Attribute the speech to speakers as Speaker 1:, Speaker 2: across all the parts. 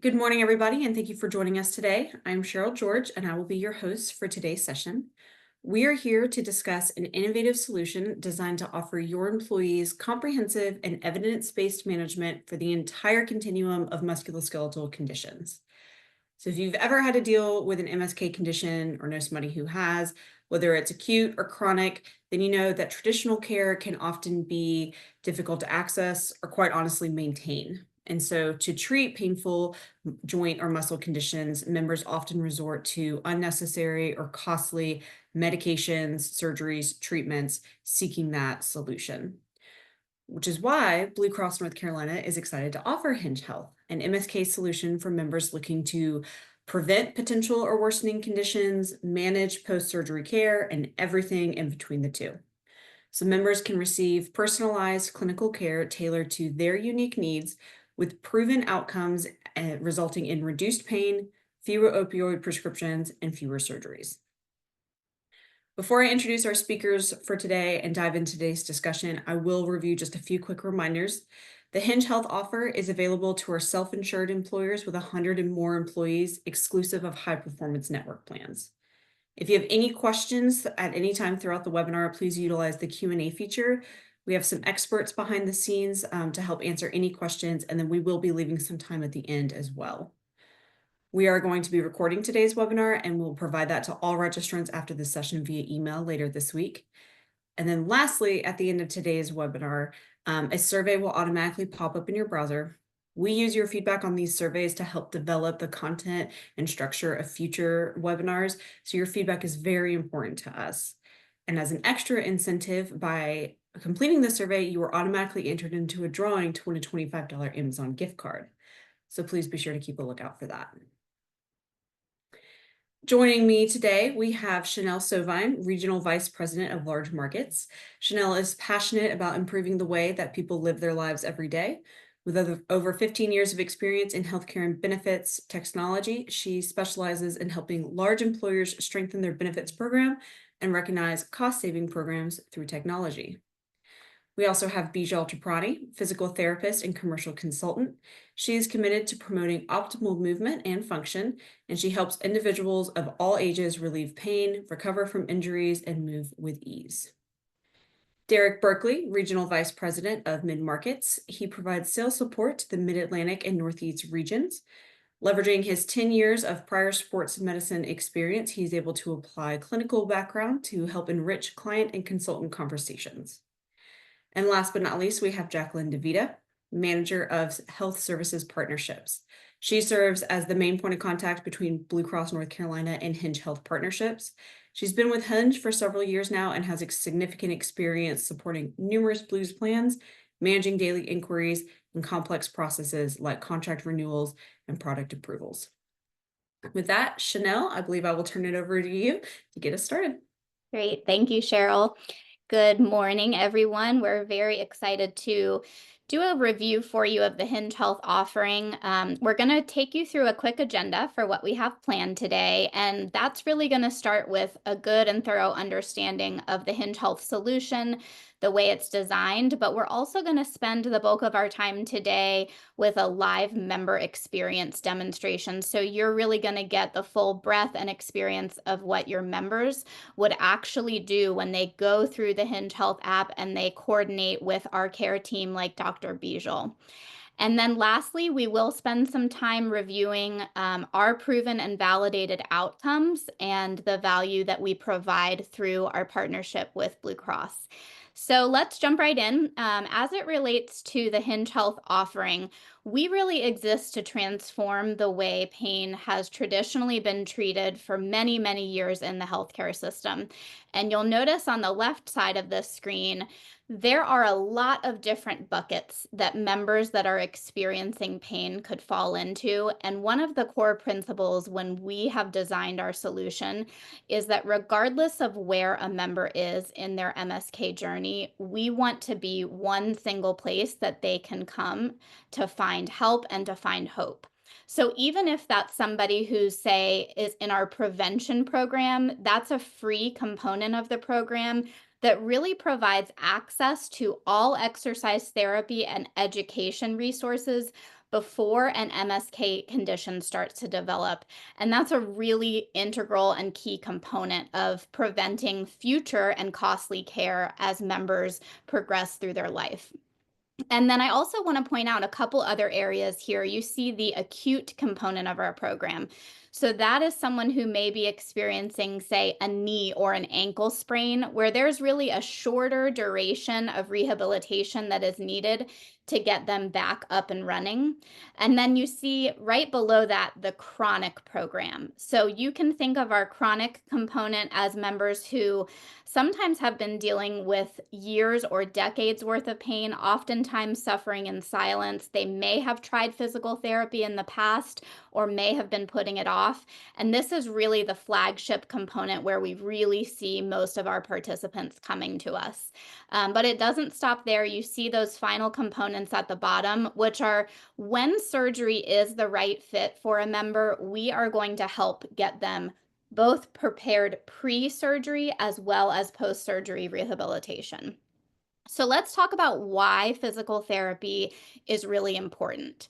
Speaker 1: Good morning, everybody, and thank you for joining us today. I'm Cheryl George, and I will be your host for today's session. We are here to discuss an innovative solution designed to offer your employees comprehensive and evidence-based management for the entire continuum of musculoskeletal conditions. So if you've ever had to deal with an MSK condition or know somebody who has, whether it's acute or chronic, then you know that traditional care can often be difficult to access or quite honestly maintain. And so to treat painful joint or muscle conditions, members often resort to unnecessary or costly medications, surgeries, treatments, seeking that solution. Which is why Blue Cross North Carolina is excited to offer Hinge Health, an MSK solution for members looking to prevent potential or worsening conditions, manage post-surgery care, and everything in between the two. So members can receive personalized clinical care tailored to their unique needs with proven outcomes resulting in reduced pain, fewer opioid prescriptions, and fewer surgeries. Before I introduce our speakers for today and dive into today's discussion, I will review just a few quick reminders. The Hinge Health offer is available to our self-insured employers with 100 and more employees, exclusive of high-performance network plans. If you have any questions at any time throughout the webinar, please utilize the Q&A feature. We have some experts behind the scenes to help answer any questions, and then we will be leaving some time at the end as well. We are going to be recording today's webinar, and we'll provide that to all registrants after the session via email later this week. And then lastly, at the end of today's webinar, a survey will automatically pop up in your browser. We use your feedback on these surveys to help develop the content and structure of future webinars, so your feedback is very important to us. And as an extra incentive, by completing the survey, you are automatically entered into a drawing to win a $25 Amazon gift card. So please be sure to keep a lookout for that. Joining me today, we have Chanel Sovine, Regional Vice President of Large Markets. Chanel is passionate about improving the way that people live their lives every day. With over 15 years of experience in healthcare and benefits technology, she specializes in helping large employers strengthen their benefits program and recognize cost-saving programs through technology. We also have Bijal Tripathi, physical therapist and commercial consultant. She is committed to promoting optimal movement and function, and she helps individuals of all ages relieve pain, recover from injuries, and move with ease. Derek Berkeley, Regional Vice President of Mid-Markets. He provides sales support to the Mid-Atlantic and Northeast regions. Leveraging his 10 years of prior sports medicine experience, he's able to apply clinical background to help enrich client and consultant conversations. And last but not least, we have Jacqueline DeVita, Manager of Health Services Partnerships. She serves as the main point of contact between Blue Cross North Carolina and Hinge Health Partnerships. She's been with Hinge for several years now and has significant experience supporting numerous Blues plans, managing daily inquiries, and complex processes like contract renewals and product approvals. With that, Chanel, I believe I will turn it over to you to get us started.
Speaker 2: Great. Thank you, Cheryl. Good morning, everyone. We're very excited to do a review for you of the Hinge Health offering. We're going to take you through a quick agenda for what we have planned today, and that's really going to start with a good and thorough understanding of the Hinge Health solution, the way it's designed, but we're also going to spend the bulk of our time today with a live member experience demonstration. So you're really going to get the full breadth and experience of what your members would actually do when they go through the Hinge Health app and they coordinate with our care team like Dr. Bijal. And then lastly, we will spend some time reviewing our proven and validated outcomes and the value that we provide through our partnership with Blue Cross. So let's jump right in. As it relates to the Hinge Health offering, we really exist to transform the way pain has traditionally been treated for many, many years in the healthcare system. And you'll notice on the left side of this screen, there are a lot of different buckets that members that are experiencing pain could fall into. And one of the core principles when we have designed our solution is that regardless of where a member is in their MSK journey, we want to be one single place that they can come to find help and to find hope. So even if that's somebody who, say, is in our prevention program, that's a free component of the program that really provides access to all exercise therapy and education resources, before an MSK condition starts to develop. And that's a really integral and key component of preventing future and costly care as members progress through their life. And then I also want to point out a couple other areas here. You see the acute component of our program. So that is someone who may be experiencing, say, a knee or an ankle sprain, where there's really a shorter duration of rehabilitation that is needed to get them back up and running. And then you see right below that the chronic program. So you can think of our chronic component as members who sometimes have been dealing with years or decades worth of pain, oftentimes suffering in silence. They may have tried physical therapy in the past or may have been putting it off. And this is really the flagship component where we really see most of our participants coming to us. But it doesn't stop there. You see those final components at the bottom, which are when surgery is the right fit for a member, we are going to help get them both prepared pre-surgery as well as post-surgery rehabilitation. So let's talk about why physical therapy is really important.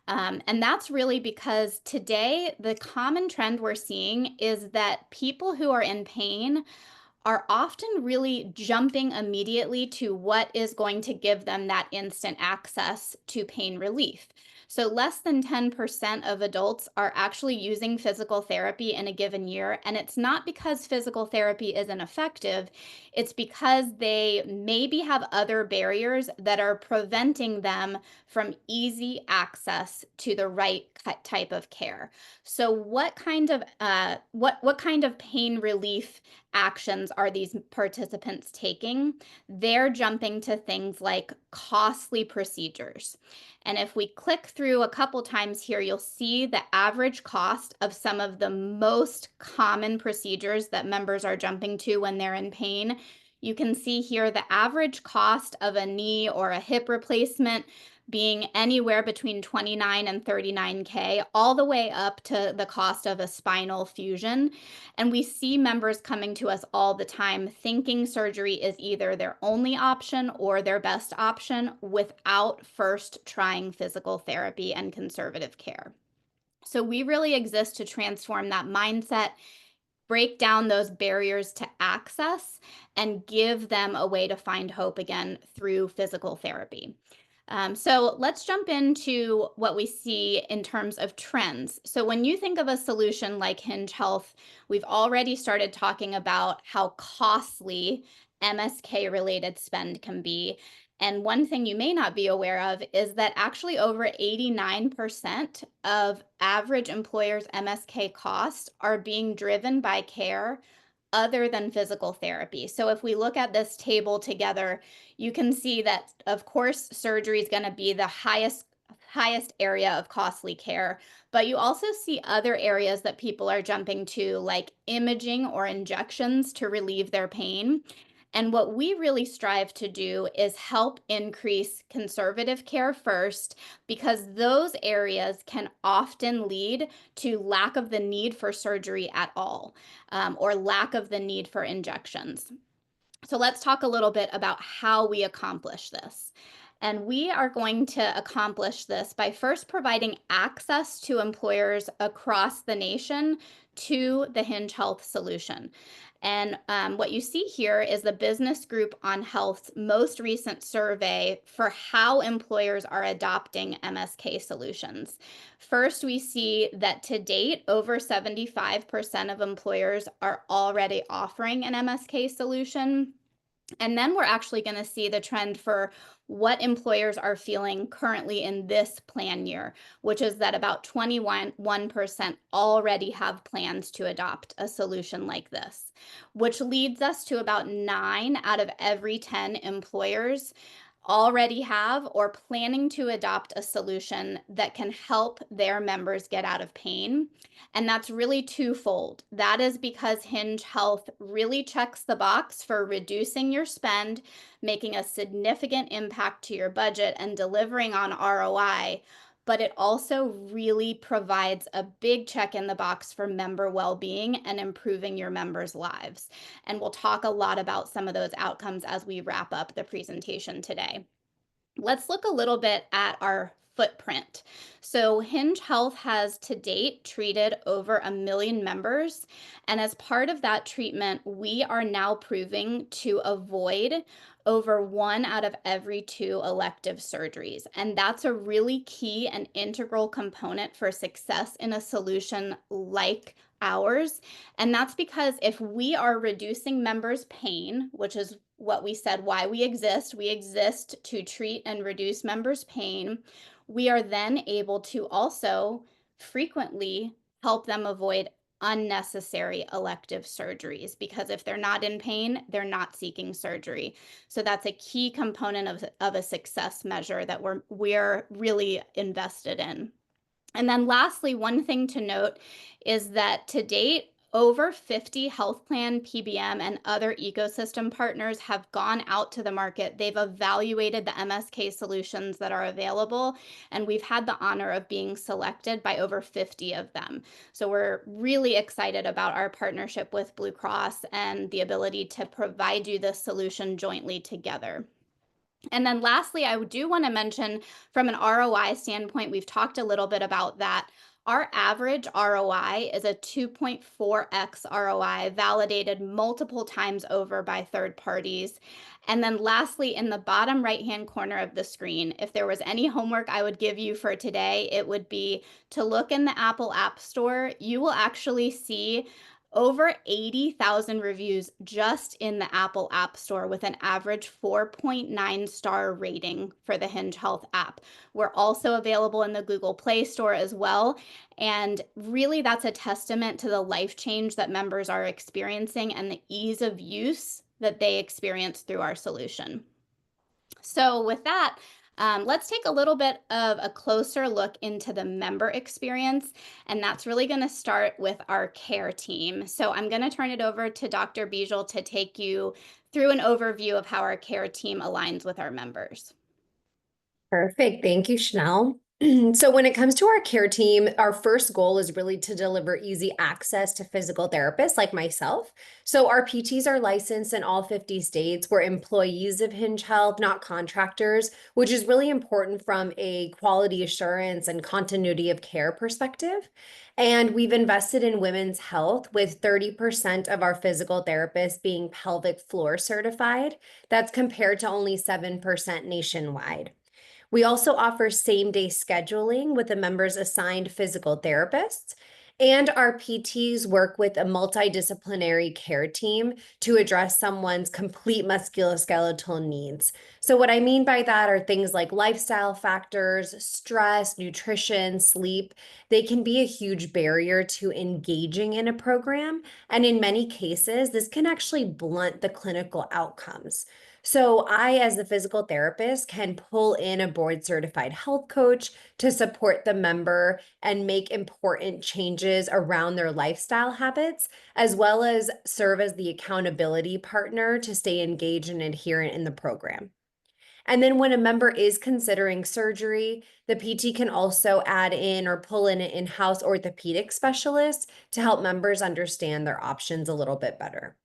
Speaker 2: And that's really because today, the common trend we're seeing is that people who are in pain are often really jumping immediately to what is going to give them that instant access to pain relief. So, less than 10% of adults are actually using physical therapy in a given year. And it's not because physical therapy isn't effective, it's because they maybe have other barriers that are preventing them from easy access to the right type of care. So, what kind of pain relief actions are these participants taking? They're jumping to things like costly procedures. And if we click through a couple times here, you'll see the average cost of some of the most common procedures that members are jumping to when they're in pain. You can see here the average cost of a knee or a hip replacement being anywhere between 29 and 39K, all the way up to the cost of a spinal fusion. And we see members coming to us all the time thinking surgery is either their only option or their best option without first trying physical therapy and conservative care. So we really exist to transform that mindset, break down those barriers to access, and give them a way to find hope again through physical therapy. So let's jump into what we see in terms of trends. So when you think of a solution like Hinge Health, we've already started talking about how costly MSK related spend can be. And one thing you may not be aware of is that actually over 89% of average employers' MSK costs are being driven by care other than physical therapy. So if we look at this table together, you can see that, of course, surgery is going to be the highest area of costly care, but you also see other areas that people are jumping to, like imaging or injections to relieve their pain. And what we really strive to do is help increase conservative care first, because those areas can often lead to lack of the need for surgery at all, or lack of the need for injections. So let's talk a little bit about how we accomplish this. And we are going to accomplish this by first providing access to employers across the nation to the Hinge Health solution. And what you see here is the Business Group on Health's most recent survey for how employers are adopting MSK solutions. First, we see that to date, over 75% of employers are already offering an MSK solution. And then we're actually going to see the trend for what employers are feeling currently in this plan year, which is that about 21% already have plans to adopt a solution like this, which leads us to about 9 out of every 10 employers already have or planning to adopt a solution that can help their members get out of pain. And that's really twofold. That is because Hinge Health really checks the box for reducing your spend, making a significant impact to your budget, and delivering on ROI. But it also really provides a big check in the box for member well being and improving your members' lives. And we'll talk a lot about some of those outcomes as we wrap up the presentation today. Let's look a little bit at our footprint. So Hinge Health has to date treated over 1 million members. And as part of that treatment, we are now proving to avoid over 1 out of every 2 elective surgeries. And that's a really key and integral component for success in a solution like ours. And that's because if we are reducing members' pain, which is what we said why we exist to treat and reduce members' pain, we are then able to also frequently help them avoid unnecessary elective surgeries, because if they're not in pain, they're not seeking surgery. So that's a key component of a success measure that we're really invested in. And then lastly, one thing to note is that to date, over 50 health plan, PBM, and other ecosystem partners have gone out to the market. They've evaluated the MSK solutions that are available, and we've had the honor of being selected by over 50 of them. So we're really excited about our partnership with Blue Cross and the ability to provide you this solution jointly together. And then lastly, I do want to mention from an ROI standpoint, we've talked a little bit about that. Our average ROI is a 2.4x ROI, validated multiple times over by third parties. And then lastly, in the bottom right-hand corner of the screen, if there was any homework I would give you for today, it would be to look in the Apple App Store. You will actually see over 80,000 reviews just in the Apple App Store, with an average 4.9-star rating for the Hinge Health app. We're also available in the Google Play Store as well. And really, that's a testament to the life change that members are experiencing and the ease of use that they experience through our solution. So with that, let's take a little bit of a closer look into the member experience, and that's really going to start with our care team. So I'm going to turn it over to Dr. Bijal to take you through an overview of how our care team aligns with our members.
Speaker 3: Perfect. Thank you, Chanel. So when it comes to our care team, our first goal is really to deliver easy access to physical therapists like myself. So our PTs are licensed in all 50 states. We're employees of Hinge Health, not contractors, which is really important from a quality assurance and continuity of care perspective. And we've invested in women's health, with 30% of our physical therapists being pelvic floor certified. That's compared to only 7% nationwide. We also offer same-day scheduling with the members assigned physical therapists, and our PTs work with a multidisciplinary care team to address someone's complete musculoskeletal needs. So what I mean by that are things like lifestyle factors, stress, nutrition, sleep. They can be a huge barrier to engaging in a program, and in many cases, this can actually blunt the clinical outcomes. So I, as the physical therapist, can pull in a board certified health coach to support the member and make important changes around their lifestyle habits, as well as serve as the accountability partner to stay engaged and adherent in the program. And then when a member is considering surgery, the PT can also add in or pull in an in-house orthopedic specialist to help members understand their options a little bit better.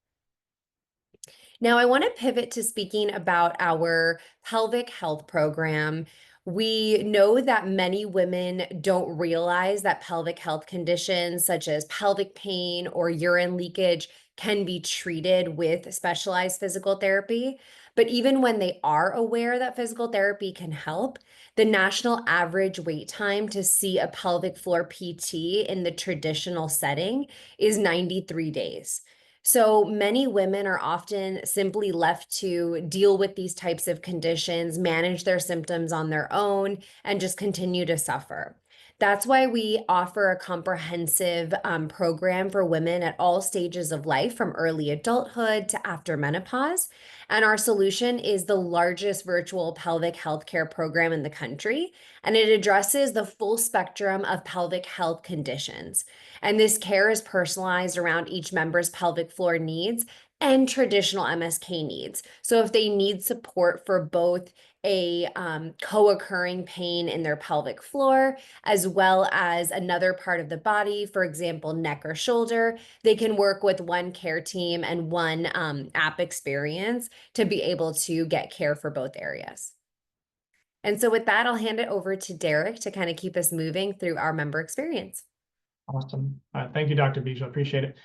Speaker 3: Now, I want to pivot to speaking about our pelvic health program. We know that many women don't realize that pelvic health conditions such as pelvic pain or urine leakage can be treated with specialized physical therapy. But even when they are aware that physical therapy can help, the national average wait time to see a pelvic floor PT in the traditional setting is 93 days. So many women are often simply left to deal with these types of conditions, manage their symptoms on their own, and just continue to suffer. That's why we offer a comprehensive program for women at all stages of life, from early adulthood to after menopause. And our solution is the largest virtual pelvic healthcare program in the country, and it addresses the full spectrum of pelvic health conditions. And this care is personalized around each member's pelvic floor needs and traditional MSK needs. So if they need support for both a co-occurring pain in their pelvic floor, as well as another part of the body, for example, neck or shoulder, they can work with one care team and one app experience to be able to get care for both areas. And so with that, I'll hand it over to Derek to kind of keep us moving through our member experience.
Speaker 4: Awesome. Thank you, Dr. Bijou. I appreciate it.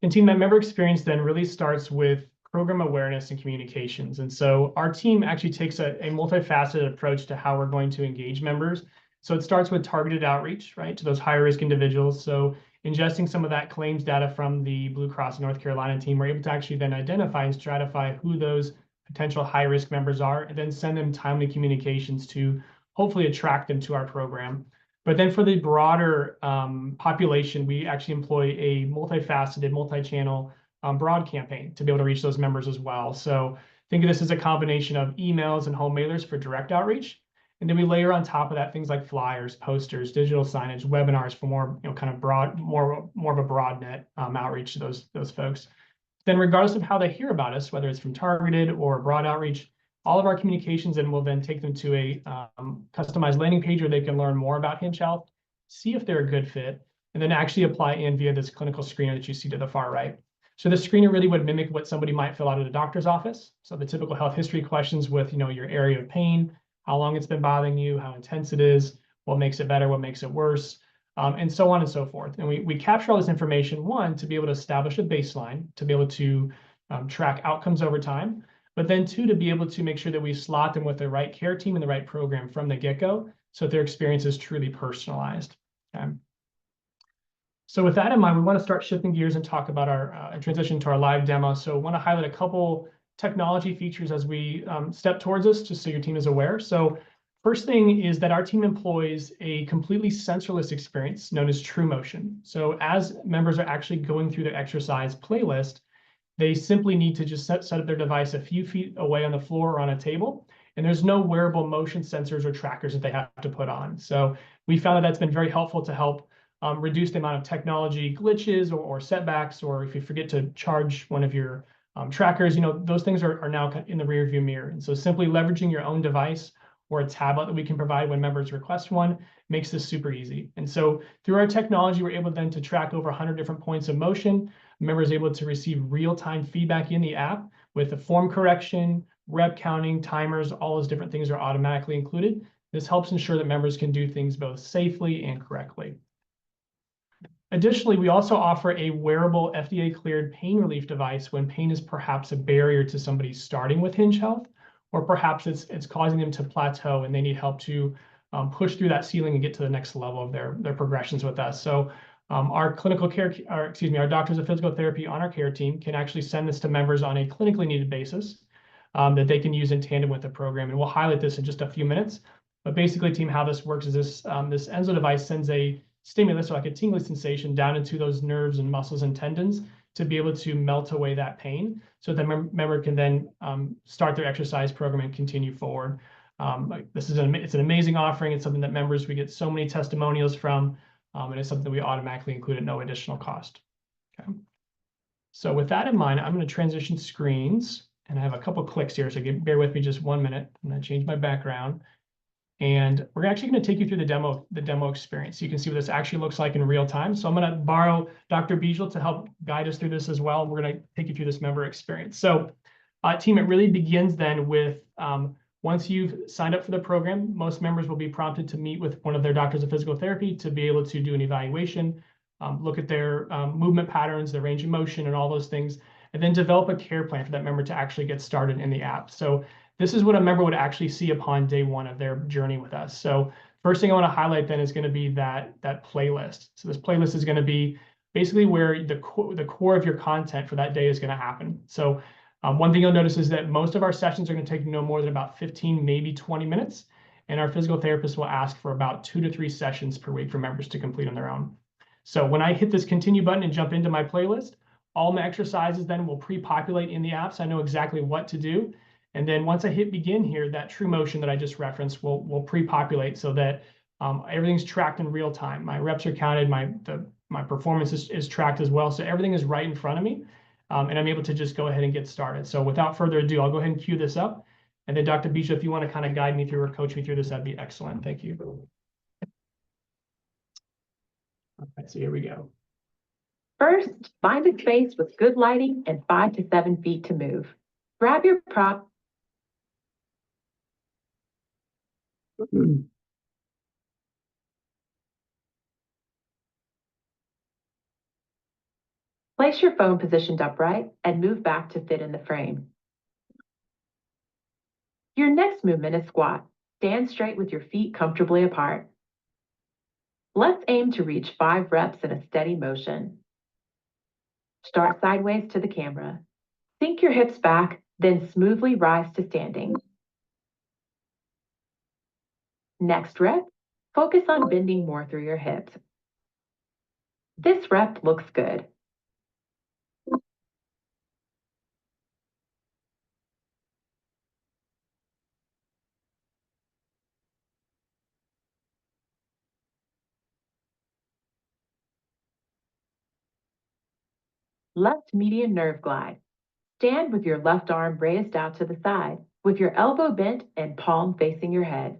Speaker 4: And team, that member experience then really starts with program awareness and communications. And so our team actually takes a multifaceted approach to how we're going to engage members. So it starts with targeted outreach, right, to those higher risk individuals. So ingesting some of that claims data from the Blue Cross North Carolina team, we're able to actually then identify and stratify who those potential high risk members are, and then send them timely communications to hopefully attract them to our program. But then for the broader population, we actually employ a multifaceted, multi-channel broad campaign to be able to reach those members as well. So think of this as a combination of emails and home mailers for direct outreach. And then we layer on top of that things like flyers, posters, digital signage, webinars for more, kind of broad, more of a broad net outreach to those folks. Then regardless of how they hear about us, whether it's from targeted or broad outreach, all of our communications and will then take them to a customized landing page where they can learn more about Hinge Health, see if they're a good fit, and then actually apply in via this clinical screener that you see to the far right. So the screener really would mimic what somebody might fill out at a doctor's office. So the typical health history questions with, your area of pain, how long it's been bothering you, how intense it is, what makes it better, what makes it worse, and so on and so forth. And we capture all this information, one, to be able to establish a baseline, to be able to track outcomes over time, but then two, to be able to make sure that we slot them with the right care team and the right program from the get-go, so that their experience is truly personalized. Okay. So with that in mind, we want to start shifting gears and talk about our transition to our live demo. So I want to highlight a couple technology features as we step towards this, just so your team is aware. So first thing is that our team employs a completely sensorless experience known as True Motion. So as members are actually going through the exercise playlist, they simply need to just set up their device a few feet away on the floor or on a table, and there's no wearable motion sensors or trackers that they have to put on. So we found that that's been very helpful to help reduce the amount of technology glitches or setbacks, or if you forget to charge one of your trackers, those things are now in the rear view mirror. And so simply leveraging your own device or a tablet that we can provide when members request one makes this super easy. And so through our technology, we're able then to track over 100 different points of motion. Members able to receive real-time feedback in the app with the form correction, rep counting, timers, all those different things are automatically included. This helps ensure that members can do things both safely and correctly. Additionally, we also offer a wearable FDA-cleared pain relief device when pain is perhaps a barrier to somebody starting with Hinge Health, or perhaps it's causing them to plateau and they need help to push through that ceiling and get to the next level of their progressions with us. So our doctors of physical therapy on our care team can actually send this to members on a clinically needed basis that they can use in tandem with the program. And we'll highlight this in just a few minutes. But basically, team, how this works is this Enso device sends a stimulus, or like a tingling sensation, down into those nerves and muscles and tendons to be able to melt away that pain, so the member can then start their exercise program and continue forward. It's an amazing offering. It's something that we get so many testimonials from, and it's something that we automatically include at no additional cost. Okay. So with that in mind, I'm going to transition screens, and I have a couple clicks here, so bear with me just 1 minute. I'm going to change my background. And we're actually going to take you through the demo experience. So you can see what this actually looks like in real time. So I'm going to borrow Dr. Bijou to help guide us through this as well. We're going to take you through this member experience. So team, it really begins then with once you've signed up for the program, most members will be prompted to meet with one of their doctors of physical therapy to be able to do an evaluation, look at their movement patterns, their range of motion, and all those things, and then develop a care plan for that member to actually get started in the app. So this is what a member would actually see upon day one of their journey with us. So first thing I want to highlight then is going to be that playlist. So this playlist is going to be basically where the core of your content for that day is going to happen. So one thing you'll notice is that most of our sessions are going to take no more than about 15, maybe 20 minutes. And our physical therapist will ask for about 2 to 3 sessions per week for members to complete on their own. So when I hit this continue button and jump into my playlist, all my exercises then will pre-populate in the app, so I know exactly what to do. And then once I hit begin here, that True Motion that I just referenced will pre-populate so that everything's tracked in real time. My reps are counted, my performance is tracked as well. So everything is right in front of me, and I'm able to just go ahead and get started. So without further ado, I'll go ahead and cue this up. And then Dr. Bijou, if you want to kind of guide me through or coach me through this, that'd be excellent. Thank you. All right, so here we go.
Speaker 5: First, find a space with good lighting and 5 to 7 feet to move. Grab your prop Place your phone positioned upright and move back to fit in the frame. Your next movement is squat. Stand straight with your feet comfortably apart. Let's aim to reach 5 reps in a steady motion. Start sideways to the camera. Sink your hips back, then smoothly rise to standing. Next rep, focus on bending more through your hips. This rep looks good. Left median nerve glide. Stand with your left arm raised out to the side, with your elbow bent and palm facing your head.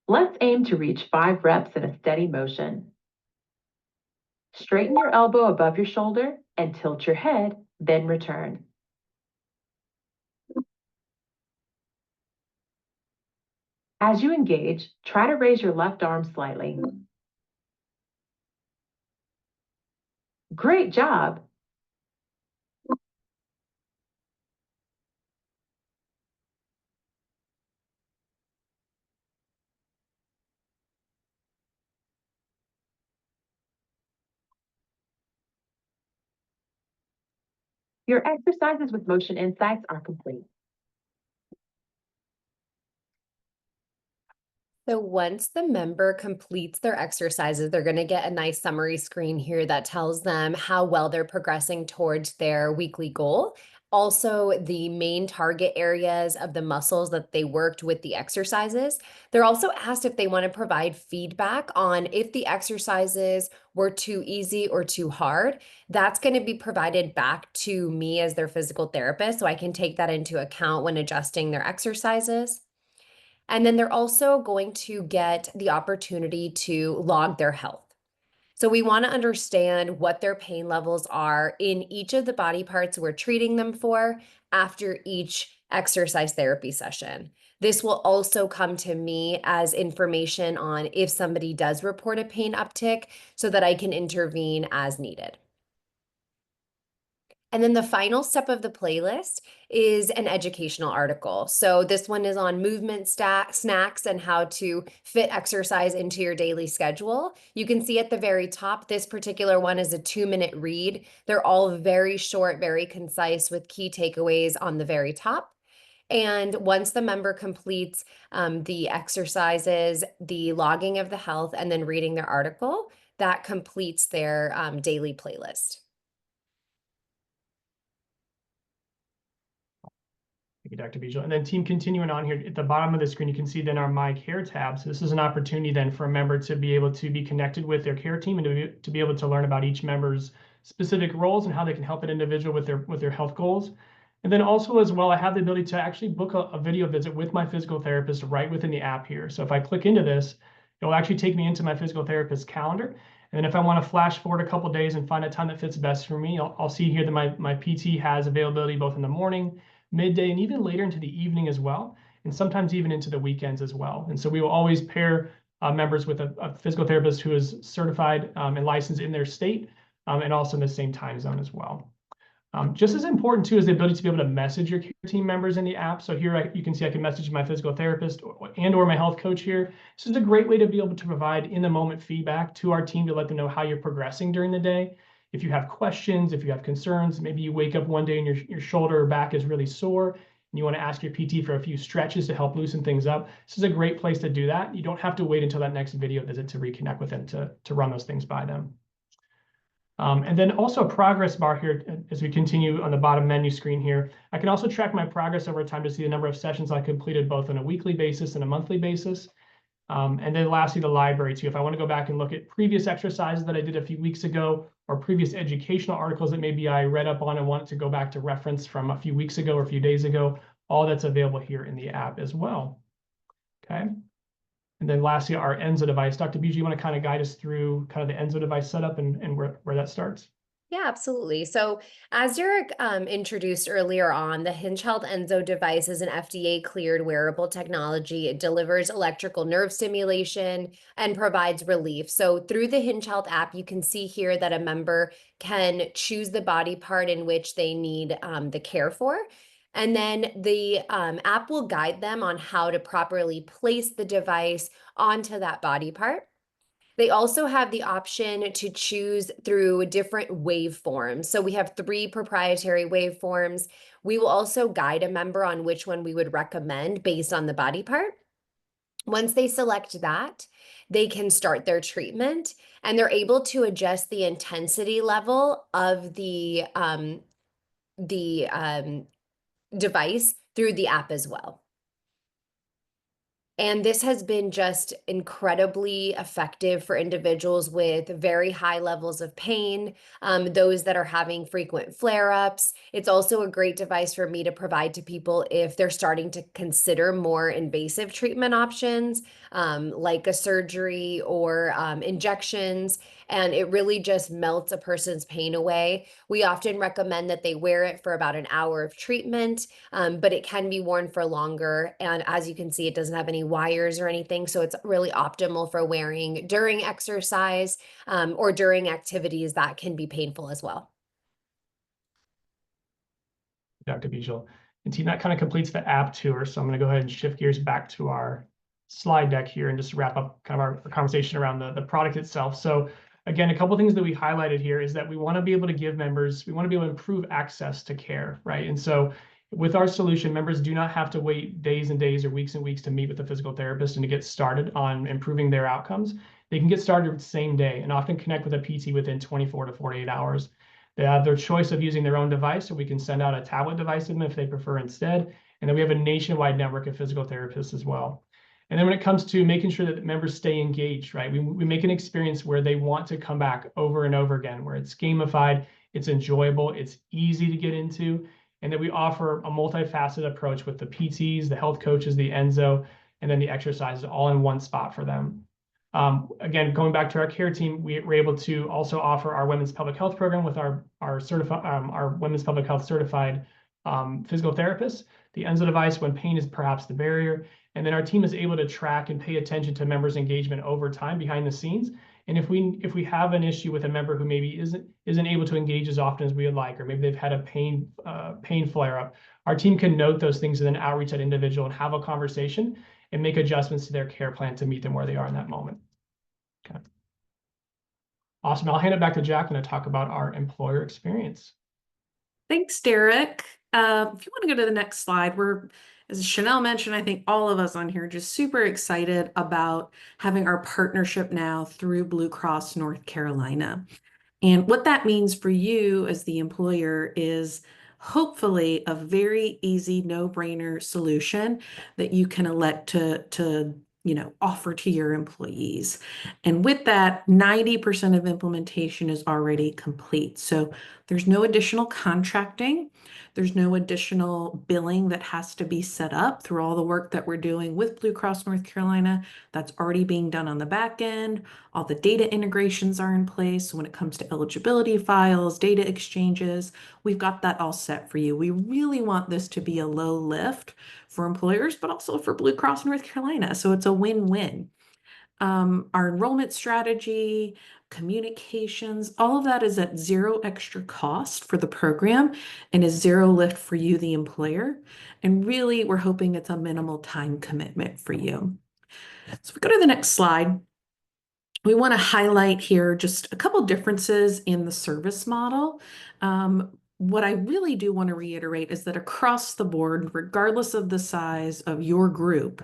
Speaker 5: Let's aim to reach 5 reps in a steady motion. Straighten your elbow above your shoulder and tilt your head, then return. As you engage, try to raise your left arm slightly. Great job! Your exercises with motion insights are complete.
Speaker 3: So once the member completes their exercises, they're going to get a nice summary screen here that tells them how well they're progressing towards their weekly goal. Also, the main target areas of the muscles that they worked with the exercises. They're also asked if they want to provide feedback on if the exercises were too easy or too hard. That's going to be provided back to me as their physical therapist, so I can take that into account when adjusting their exercises. And then they're also going to get the opportunity to log their health. So we want to understand what their pain levels are in each of the body parts we're treating them for after each exercise therapy session. This will also come to me as information on if somebody does report a pain uptick so that I can intervene as needed. And then the final step of the playlist is an educational article. So this one is on movement snacks and how to fit exercise into your daily schedule. You can see at the very top, this particular one is a 2-minute read. They're all very short, very concise with key takeaways on the very top. And once the member completes the exercises, the logging of the health, and then reading their article, that completes their daily playlist.
Speaker 4: Thank you, Dr. Bijal. And then team, continuing on here at the bottom of the screen, you can see then our My Care tab. So this is an opportunity then for a member to be able to be connected with their care team and to be able to learn about each member's specific roles and how they can help an individual with their health goals. And then also as well, I have the ability to actually book a video visit with my physical therapist right within the app here. So if I click into this, it will actually take me into my physical therapist's calendar. And then if I want to flash forward a couple of days and find a time that fits best for me, I'll see here that my PT has availability both in the morning, midday, and even later into the evening as well, and sometimes even into the weekends as well. And so we will always pair members with a physical therapist who is certified and licensed in their state and also in the same time zone as well. Just as important too is the ability to be able to message your care team members in the app. So here you can see I can message my physical therapist or my health coach here. This is a great way to be able to provide in the moment feedback to our team to let them know how you're progressing during the day. If you have questions, if you have concerns, maybe you wake up one day and your shoulder or back is really sore and you want to ask your PT for a few stretches to help loosen things up. This is a great place to do that. You don't have to wait until that next video visit to reconnect with them to run those things by them. And then also a progress bar here as we continue on the bottom menu screen here. I can also track my progress over time to see the number of sessions I completed both on a weekly basis and a monthly basis. And then lastly, the library too. If I want to go back and look at previous exercises that I did a few weeks ago or previous educational articles that maybe I read up on and wanted to go back to reference from a few weeks ago or a few days ago, all that's available here in the app as well. Okay. And then lastly, our Enso device. Dr. Bijal, you want to kind of guide us through kind of the Enso device setup and where that starts?
Speaker 3: Yeah, absolutely. So as Derek introduced earlier on, the Hinge Health Enzo device is an FDA-cleared wearable technology. It delivers electrical nerve stimulation and provides relief. So through the Hinge Health app, you can see here that a member can choose the body part in which they need the care for. And then the app will guide them on how to properly place the device onto that body part. They also have the option to choose through different waveforms. So we have 3 proprietary waveforms. We will also guide a member on which one we would recommend based on the body part. Once they select that, they can start their treatment and they're able to adjust the intensity level of the device through the app as well. And this has been just incredibly effective for individuals with very high levels of pain, those that are having frequent flare-ups. It's also a great device for me to provide to people if they're starting to consider more invasive treatment options, like a surgery or injections, and it really just melts a person's pain away. We often recommend that they wear it for about an hour of treatment, but it can be worn for longer. And as you can see, it doesn't have any wires or anything. So it's really optimal for wearing during exercise or during activities that can be painful as well.
Speaker 4: Dr. Bijal. And team, that kind of completes the app tour. So I'm going to go ahead and shift gears back to our slide deck here and just wrap up kind of our conversation around the product itself. So again, a couple of things that we highlighted here is that we want to be able to give members, we want to be able to improve access to care, right? And so with our solution, members do not have to wait days and days or weeks and weeks to meet with a physical therapist and to get started on improving their outcomes. They can get started the same day and often connect with a PT within 24 to 48 hours. They have their choice of using their own device, so we can send out a tablet device to them if they prefer instead. And then we have a nationwide network of physical therapists as well. And then when it comes to making sure that members stay engaged, right? We make an experience where they want to come back over and over again, where it's gamified, it's enjoyable, it's easy to get into, and that we offer a multifaceted approach with the PTs, the health coaches, the Enzo, and then the exercises all in one spot for them. Again, going back to our care team, we're able to also offer our women's pelvic health program with our women's pelvic health certified physical therapists, the Enzo device when pain is perhaps the barrier. And then our team is able to track and pay attention to members' engagement over time behind the scenes. And if we have an issue with a member who maybe isn't able to engage as often as we would like, or maybe they've had a pain flare up, our team can note those things and then outreach that individual and have a conversation and make adjustments to their care plan to meet them where they are in that moment. Okay. Awesome. I'll hand it back to Jacqueline to talk about our employer experience.
Speaker 1: Thanks, Derek. If you want to go to the next slide, as Chanel mentioned, I think all of us on here are just super excited about having our partnership now through Blue Cross North Carolina. And what that means for you as the employer is hopefully a very easy, no-brainer solution that you can elect to offer to your employees. And with that, 90% of implementation is already complete. So there's no additional contracting. There's no additional billing that has to be set up through all the work that we're doing with Blue Cross North Carolina. That's already being done on the back end. All the data integrations are in place. So when it comes to eligibility files, data exchanges, we've got that all set for you. We really want this to be a low lift for employers, but also for Blue Cross North Carolina. So it's a win-win. Our enrollment strategy, communications, all of that is at zero extra cost for the program and is zero lift for you, the employer. And really, we're hoping it's a minimal time commitment for you. So if we go to the next slide, we want to highlight here just a couple differences in the service model. What I really do want to reiterate is that across the board, regardless of the size of your group,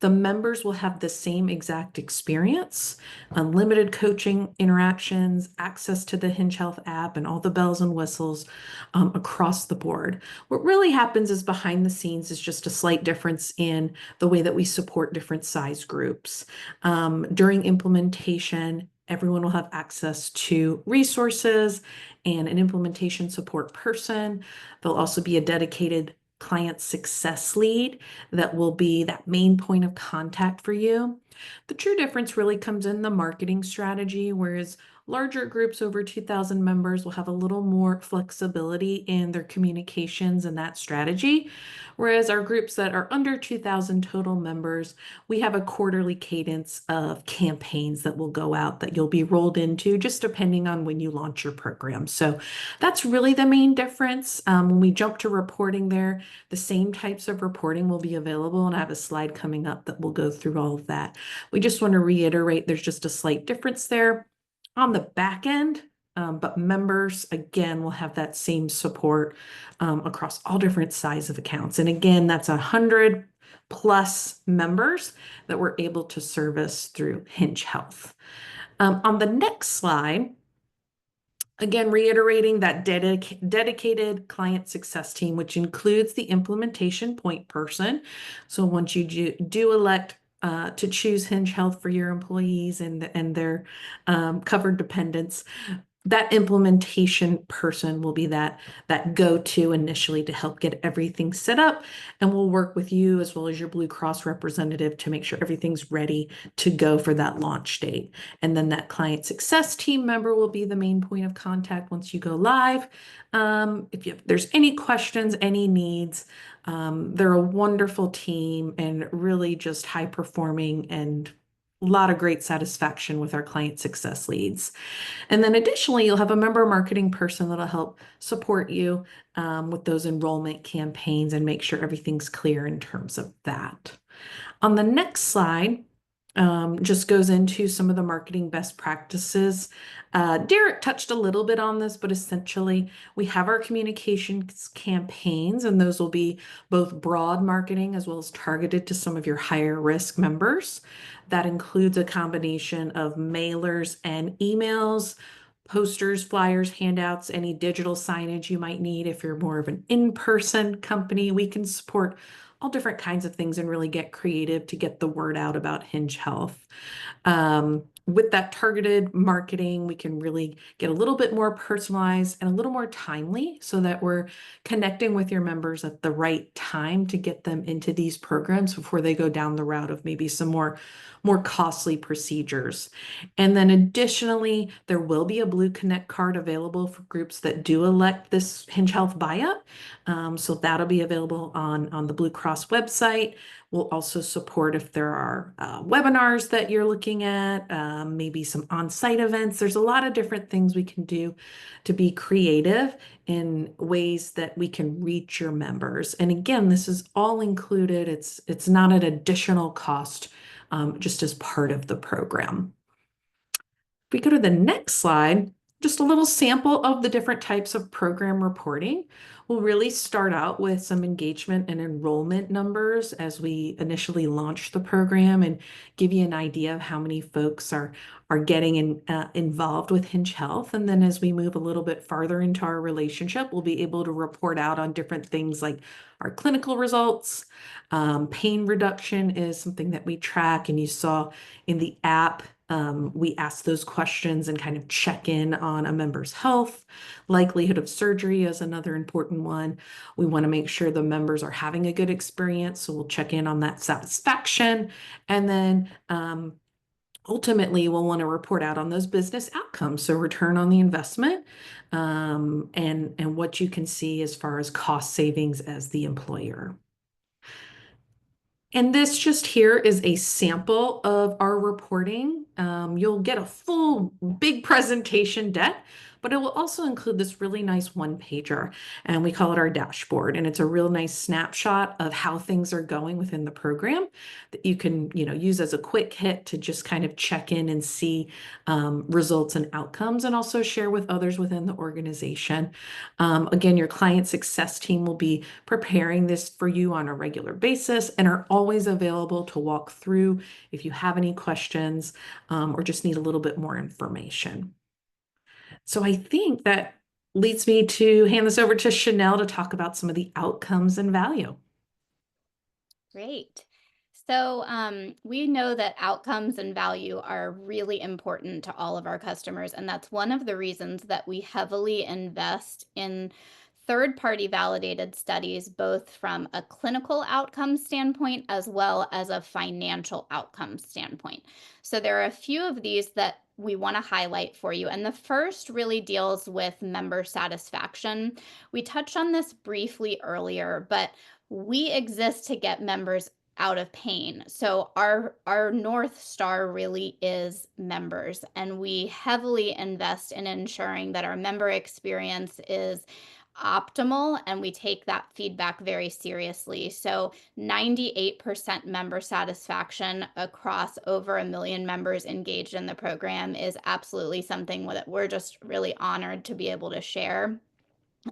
Speaker 1: the members will have the same exact experience, unlimited coaching interactions, access to the Hinge Health app, and all the bells and whistles across the board. What really happens is behind the scenes is just a slight difference in the way that we support different size groups. During implementation, everyone will have access to resources and an implementation support person. There'll also be a dedicated client success lead that will be that main point of contact for you. The true difference really comes in the marketing strategy, whereas
Speaker 6: Larger groups over 2,000 members will have a little more flexibility in their communications and that strategy. Whereas our groups that are under 2,000 total members, we have a quarterly cadence of campaigns that will go out that you'll be rolled into just depending on when you launch your program. So that's really the main difference. When we jump to reporting there, the same types of reporting will be available, and I have a slide coming up that will go through all of that. We just want to reiterate there's just a slight difference there on the back end. But members, again, will have that same support across all different size of accounts. And again, that's 100 plus members that we're able to service through Hinge Health. On the next slide, again, reiterating that dedicated client success team, which includes the implementation point person. So once you do elect to choose Hinge Health for your employees and their covered dependents, that implementation person will be that go-to initially to help get everything set up, and we'll work with you as well as your Blue Cross representative to make sure everything's ready to go for that launch date. And then that client success team member will be the main point of contact once you go live. If there's any questions, any needs, they're a wonderful team and really just high performing and a lot of great satisfaction with our client success leads. And then additionally, you'll have a member marketing person that'll help support you with those enrollment campaigns and make sure everything's clear in terms of that. On the next slide, just goes into some of the marketing best practices. Derek touched a little bit on this, but essentially we have our communications campaigns, and those will be both broad marketing as well as targeted to some of your higher risk members. That includes a combination of mailers and emails, posters, flyers, handouts, any digital signage you might need. If you're more of an in-person company, we can support all different kinds of things and really get creative to get the word out about Hinge Health. With that targeted marketing, we can really get a little bit more personalized and a little more timely so that we're connecting with your members at the right time to get them into these programs before they go down the route of maybe some more costly procedures. And then additionally, there will be a Blue Connect card available for groups that do elect this Hinge Health buy-up. So that'll be available on the Blue Cross website. We'll also support if there are webinars that you're looking at, maybe some on-site events. There's a lot of different things we can do to be creative in ways that we can reach your members. And again, this is all included. It's not an additional cost, just as part of the program. If we go to the next slide, just a little sample of the different types of program reporting. We'll really start out with some engagement and enrollment numbers as we initially launch the program and give you an idea of how many folks are getting involved with Hinge Health. And then as we move a little bit farther into our relationship, we'll be able to report out on different things like our clinical results. Pain reduction is something that we track, and you saw in the app, we ask those questions and kind of check in on a member's health. Likelihood of surgery is another important one. We want to make sure the members are having a good experience, so we'll check in on that satisfaction. And then ultimately, we'll want to report out on those business outcomes, so return on the investment, and what you can see as far as cost savings as the employer. And this just here is a sample of our reporting. You'll get a full big presentation deck, but it will also include this really nice one-pager, and we call it our dashboard. And it's a real nice snapshot of how things are going within the program that you can, use as a quick hit to just kind of check in and see results and outcomes, and also share with others within the organization. Again, your client success team will be preparing this for you on a regular basis and are always available to walk through if you have any questions or just need a little bit more information. So I think that leads me to hand this over to Chanel to talk about some of the outcomes and value.
Speaker 2: Great. So we know that outcomes and value are really important to all of our customers, and that's one of the reasons that we heavily invest in third-party validated studies, both from a clinical outcome standpoint as well as a financial outcome standpoint. So there are a few of these that we want to highlight for you. And the first really deals with member satisfaction. We touched on this briefly earlier, but we exist to get members out of pain. So our North Star really is members, and we heavily invest in ensuring that our member experience is optimal, and we take that feedback very seriously. So 98% member satisfaction across over 1 million members engaged in the program is absolutely something that we're just really honored to be able to share.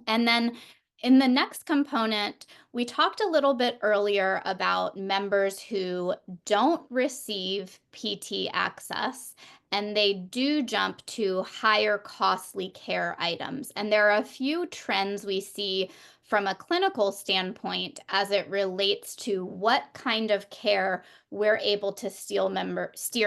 Speaker 2: And then in the next component, we talked a little bit earlier about members who don't receive PT access and they do jump to higher costly care items. And there are a few trends we see from a clinical standpoint as it relates to what kind of care we're able to steer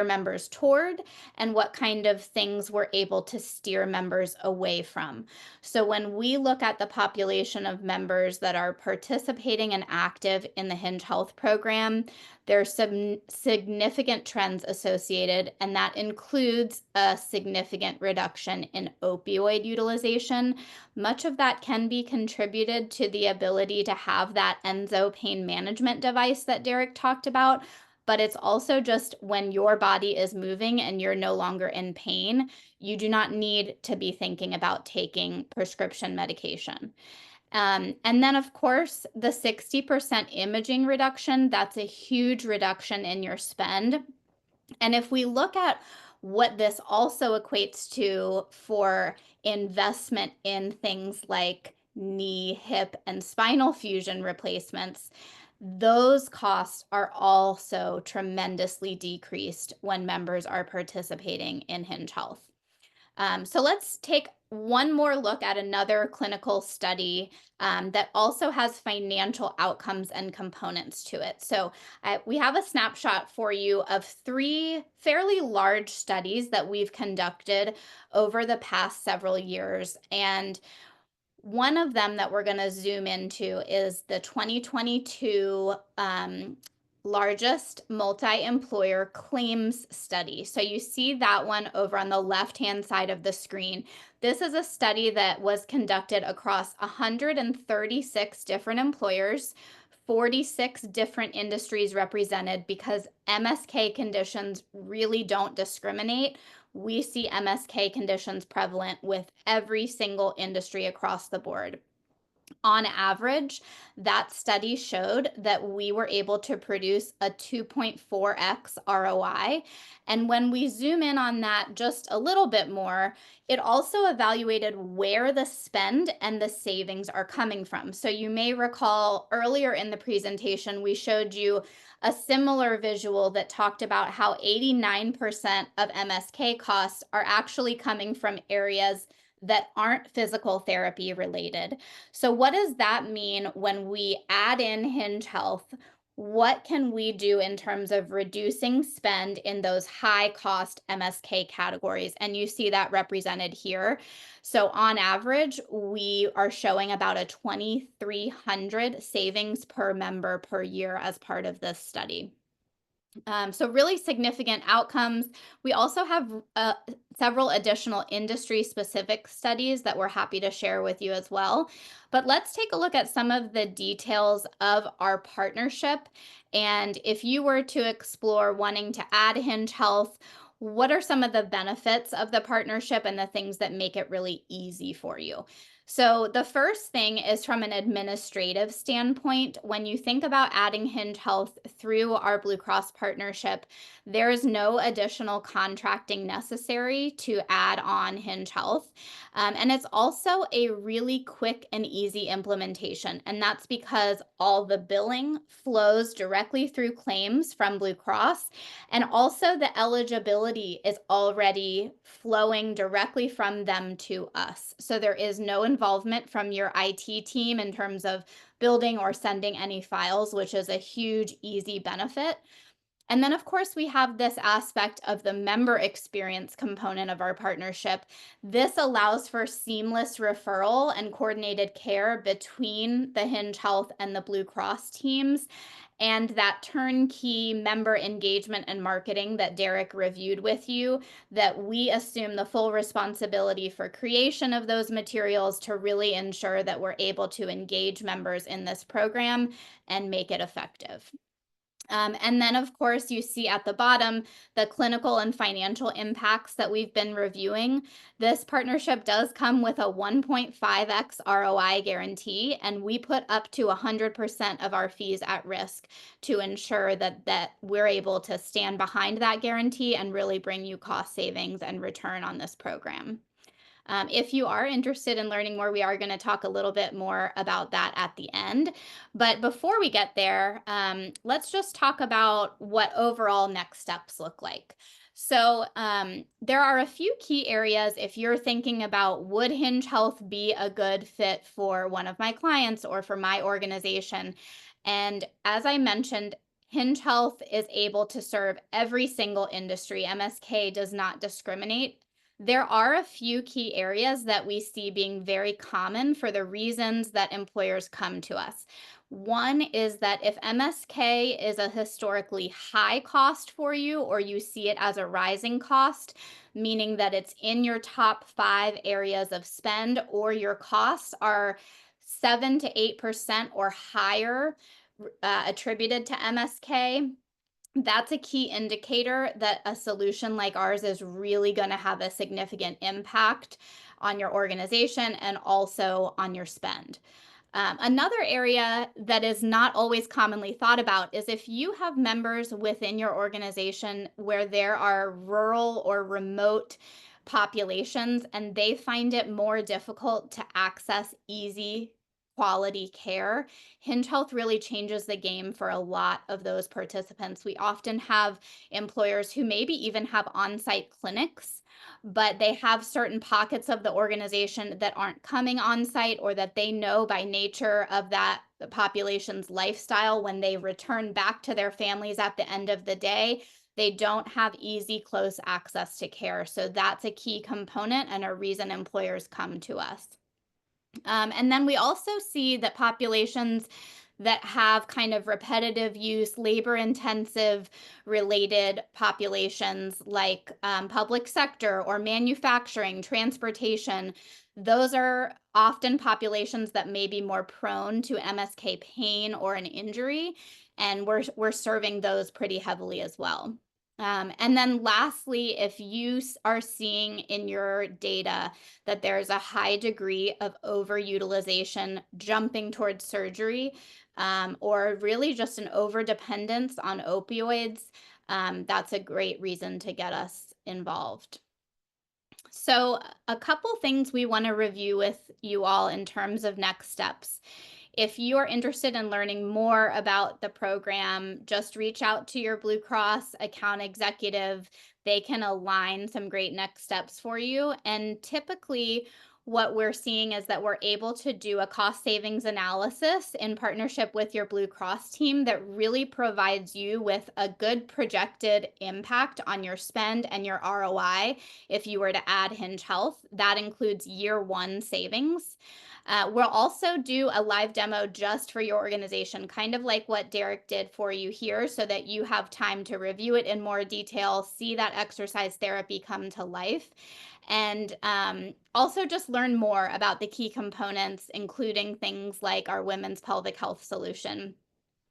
Speaker 2: members toward and what kind of things we're able to steer members away from. So when we look at the population of members that are participating and active in the Hinge Health program, there's some significant trends associated, and that includes a significant reduction in opioid utilization. Much of that can be contributed to the ability to have that Enso pain management device that Derek talked about, but it's also just when your body is moving and you're no longer in pain, you do not need to be thinking about taking prescription medication. And then, of course, the 60% imaging reduction, that's a huge reduction in your spend. And if we look at what this also equates to for investment in things like knee, hip, and spinal fusion replacements, those costs are also tremendously decreased when members are participating in Hinge Health. So let's take one more look at another clinical study that also has financial outcomes and components to it. So we have a snapshot for you of 3 fairly large studies that we've conducted over the past several years. And one of them that we're going to zoom into is the 2022 largest multi-employer claims study. So you see that one over on the left-hand side of the screen. This is a study that was conducted across 136 different employers, 46 different industries represented, because MSK conditions really don't discriminate. We see MSK conditions prevalent with every single industry across the board. On average, that study showed that we were able to produce a 2.4x ROI. And when we zoom in on that just a little bit more, it also evaluated where the spend and the savings are coming from. So you may recall earlier in the presentation, we showed you a similar visual that talked about how 89% of MSK costs are actually coming from areas that aren't physical therapy related. So what does that mean when we add in Hinge Health? What can we do in terms of reducing spend in those high cost MSK categories? And you see that represented here. So on average, we are showing about a $2,300 savings per member per year as part of this study. So really significant outcomes. We also have several additional industry-specific studies that we're happy to share with you as well. But let's take a look at some of the details of our partnership. And if you were to explore wanting to add Hinge Health, what are some of the benefits of the partnership and the things that make it really easy for you? So the first thing is from an administrative standpoint. When you think about adding Hinge Health through our Blue Cross partnership, there is no additional contracting necessary to add on Hinge Health. And it's also a really quick and easy implementation. And that's because all the billing flows directly through claims from Blue Cross. And also the eligibility is already flowing directly from them to us. So there is no involvement from your IT team in terms of building or sending any files, which is a huge, easy benefit. And then, of course, we have this aspect of the member experience component of our partnership. This allows for seamless referral and coordinated care between the Hinge Health and the Blue Cross teams, and that turnkey member engagement and marketing that Derek reviewed with you, that we assume the full responsibility for creation of those materials to really ensure that we're able to engage members in this program and make it effective. And then, of course, you see at the bottom the clinical and financial impacts that we've been reviewing. This partnership does come with a 1.5x ROI guarantee, and we put up to 100% of our fees at risk to ensure that we're able to stand behind that guarantee and really bring you cost savings and return on this program. If you are interested in learning more, we are going to talk a little bit more about that at the end. But before we get there, let's just talk about what overall next steps look like. So there are a few key areas if you're thinking about, would Hinge Health be a good fit for one of my clients or for my organization? And as I mentioned, Hinge Health is able to serve every single industry. MSK does not discriminate. There are a few key areas that we see being very common for the reasons that employers come to us. One is that if MSK is a historically high cost for you, or you see it as a rising cost, meaning that it's in your top 5 areas of spend, or your costs are 7 to 8% or higher attributed to MSK, that's a key indicator that a solution like ours is really going to have a significant impact on your organization and also on your spend. Another area that is not always commonly thought about is if you have members within your organization where there are rural or remote populations and they find it more difficult to access easy quality care. Hinge Health really changes the game for a lot of those participants. We often have employers who maybe even have on-site clinics, but they have certain pockets of the organization that aren't coming on-site, or that they know by nature of that the population's lifestyle, when they return back to their families at the end of the day, they don't have easy, close access to care. So that's a key component and a reason employers come to us. And then we also see that populations that have kind of repetitive use, labor-intensive related populations like public sector or manufacturing, transportation, those are often populations that may be more prone to MSK pain or an injury, and we're serving those pretty heavily as well. And then lastly, if you are seeing in your data that there's a high degree of overutilization jumping towards surgery, or really just an overdependence on opioids, that's a great reason to get us involved. So a couple things we want to review with you all in terms of next steps. If you are interested in learning more about the program, just reach out to your Blue Cross account executive. They can align some great next steps for you. And typically, what we're seeing is that we're able to do a cost savings analysis in partnership with your Blue Cross team that really provides you with a good projected impact on your spend and your ROI if you were to add Hinge Health. That includes year 1 savings. We'll also do a live demo just for your organization, kind of like what Derek did for you here, so that you have time to review it in more detail, see that exercise therapy come to life, and also just learn more about the key components, including things like our women's pelvic health solution.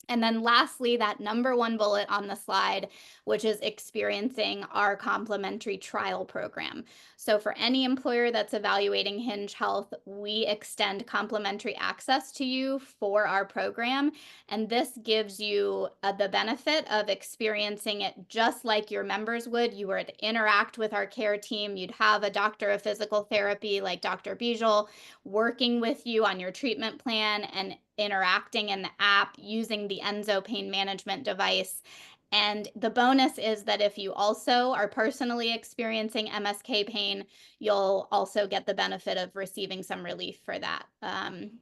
Speaker 2: And then lastly, that number 1 bullet on the slide, which is experiencing our complimentary trial program. So for any employer that's evaluating Hinge Health, we extend complimentary access to you for our program. And this gives you the benefit of experiencing it just like your members would. You would interact with our care team. You'd have a doctor of physical therapy like Dr. Bijal working with you on your treatment plan and interacting in the app using the Enzo pain management device. And the bonus is that if you also are personally experiencing MSK pain, you'll also get the benefit of receiving some relief for that.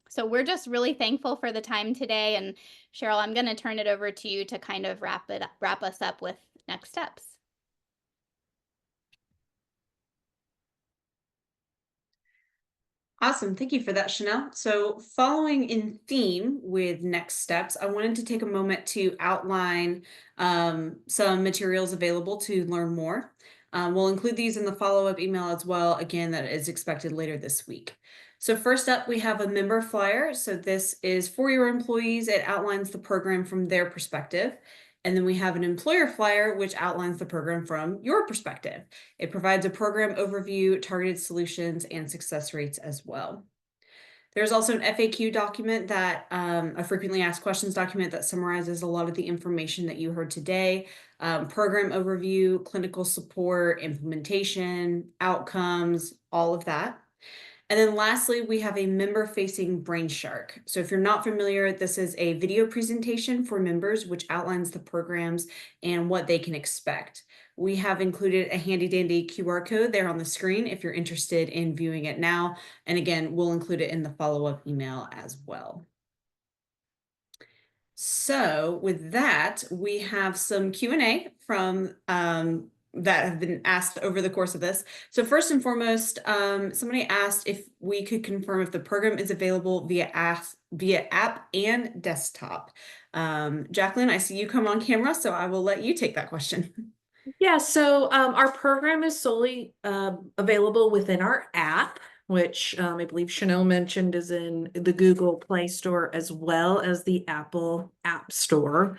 Speaker 2: So we're just really thankful for the time today. And Cheryl, I'm going to turn it over to you to kind of wrap us up with next steps.
Speaker 1: Awesome. Thank you for that, Chanel. So following in theme with next steps, I wanted to take a moment to outline some materials available to learn more. We'll include these in the follow-up email as well, again, that is expected later this week. So first up, we have a member flyer. So this is for your employees. It outlines the program from their perspective. And then we have an employer flyer, which outlines the program from your perspective. It provides a program overview, targeted solutions, and success rates as well. There's also an FAQ document that a frequently asked questions document that summarizes a lot of the information that you heard today, program overview, clinical support, implementation, outcomes, all of that. And then lastly, we have a member-facing brain shark. So if you're not familiar, this is a video presentation for members which outlines the programs and what they can expect. We have included a handy-dandy QR code there on the screen if you're interested in viewing it now. And again, we'll include it in the follow-up email as well. So with that, we have some Q&A from that have been asked over the course of this. So first and foremost, somebody asked if we could confirm if the program is available via app and desktop. Jacqueline, I see you come on camera, so I will let you take that question.
Speaker 6: Yeah, so our program is solely available within our app, which I believe Chanel mentioned is in the Google Play Store as well as the Apple App Store.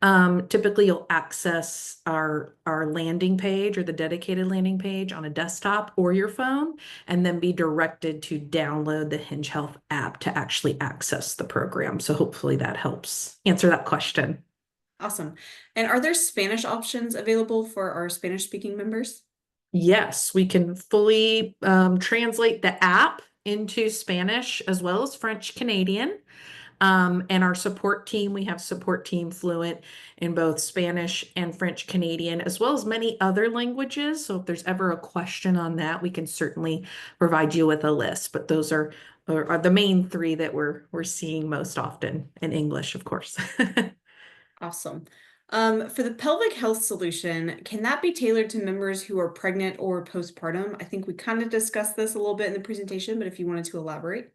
Speaker 6: Typically, you'll access our landing page or the dedicated landing page on a desktop or your phone, and then be directed to download the Hinge Health app to actually access the program. So hopefully that helps answer that question.
Speaker 1: Awesome. And are there Spanish options available for our Spanish-speaking members?
Speaker 6: Yes, we can fully translate the app into Spanish as well as French Canadian. And our support team, we have support team fluent in both Spanish and French Canadian, as well as many other languages. So if there's ever a question on that, we can certainly provide you with a list. But those are the main three that we're seeing most often, in English, of course.
Speaker 1: Awesome. For the pelvic health solution, can that be tailored to members who are pregnant or postpartum? I think we kind of discussed this a little bit in the presentation, but if you wanted to elaborate.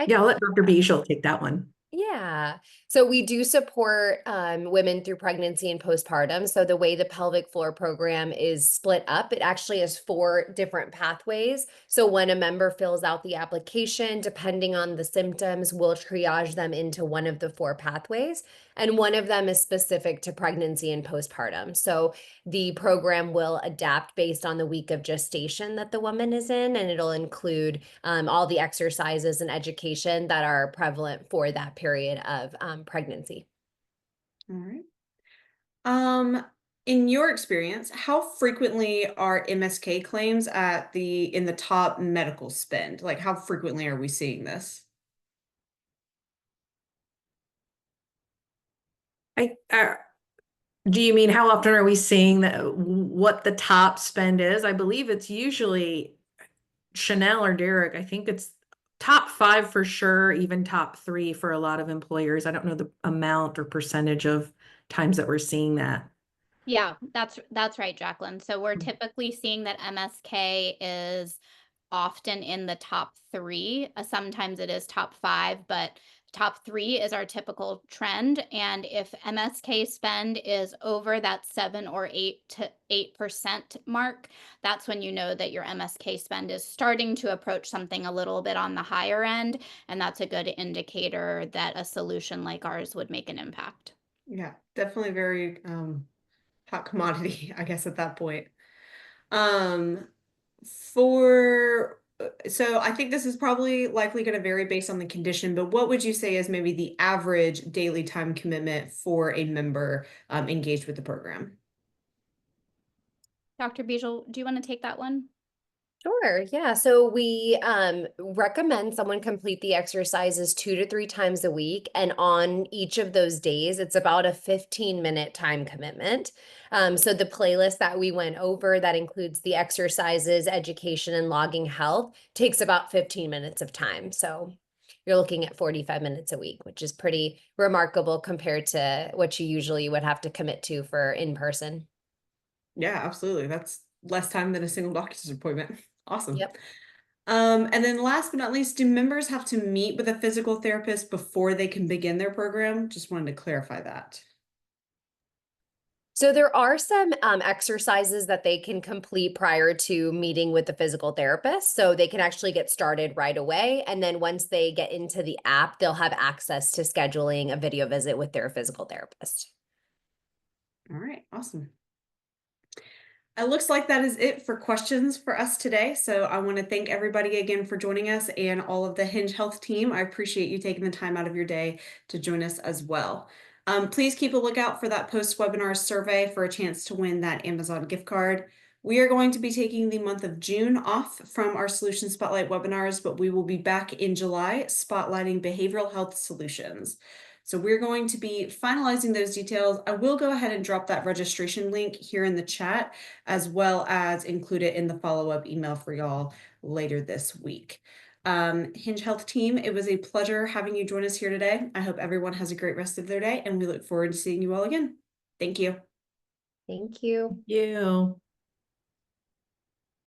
Speaker 6: Yeah, I'll let Dr. Bijal take that one.
Speaker 3: Yeah. So we do support women through pregnancy and postpartum. So the way the pelvic floor program is split up, it actually has 4 different pathways. So when a member fills out the application, depending on the symptoms, we'll triage them into one of the 4 pathways. And one of them is specific to pregnancy and postpartum. So the program will adapt based on the week of gestation that the woman is in, and it'll include all the exercises and education that are prevalent for that period of pregnancy.
Speaker 1: All right. In your experience, how frequently are MSK claims in the top medical spend? Like how frequently are we seeing this?
Speaker 6: Do you mean how often are we seeing what the top spend is? I believe it's usually Chanel or Derek. I think it's top 5 for sure, even top 3 for a lot of employers. I don't know the amount or percentage of times that we're seeing that.
Speaker 2: Yeah, that's right, Jacqueline. So we're typically seeing that MSK is often in the top 3. Sometimes it is top 5, but top 3 is our typical trend. And if MSK spend is over that 7 or 8% mark, that's when you know that your MSK spend is starting to approach something a little bit on the higher end. And that's a good indicator that a solution like ours would make an impact.
Speaker 1: Yeah, definitely very hot commodity, I guess, at that point. So I think this is probably likely going to vary based on the condition, but what would you say is maybe the average daily time commitment for a member engaged with the program?
Speaker 2: Dr. Bijal, do you want to take that one?
Speaker 3: Sure. Yeah. So we recommend someone complete the exercises 2 to 3 times a week. And on each of those days, it's about a 15-minute time commitment. So the playlist that we went over that includes the exercises, education, and logging health takes about 15 minutes of time. So you're looking at 45 minutes a week, which is pretty remarkable compared to what you usually would have to commit to for in person.
Speaker 1: Yeah, absolutely. That's less time than a single doctor's appointment. Awesome.
Speaker 3: Yep.
Speaker 1: And then last but not least, do members have to meet with a physical therapist before they can begin their program? Just wanted to clarify that.
Speaker 3: So there are some exercises that they can complete prior to meeting with the physical therapist. So they can actually get started right away. And then once they get into the app, they'll have access to scheduling a video visit with their physical therapist.
Speaker 1: All right, awesome. It looks like that is it for questions for us today. So I want to thank everybody again for joining us and all of the Hinge Health team. I appreciate you taking the time out of your day to join us as well. Please keep a lookout for that post-webinar survey for a chance to win that Amazon gift card. We are going to be taking the month of June off from our Solution Spotlight webinars, but we will be back in July spotlighting behavioral health solutions. So we're going to be finalizing those details. I will go ahead and drop that registration link here in the chat, as well as include it in the follow-up email for y'all later this week. Hinge Health team, it was a pleasure having you join us here today. I hope everyone has a great rest of their day, and we look forward to seeing you all again. Thank you.
Speaker 3: Thank you.
Speaker 6: You.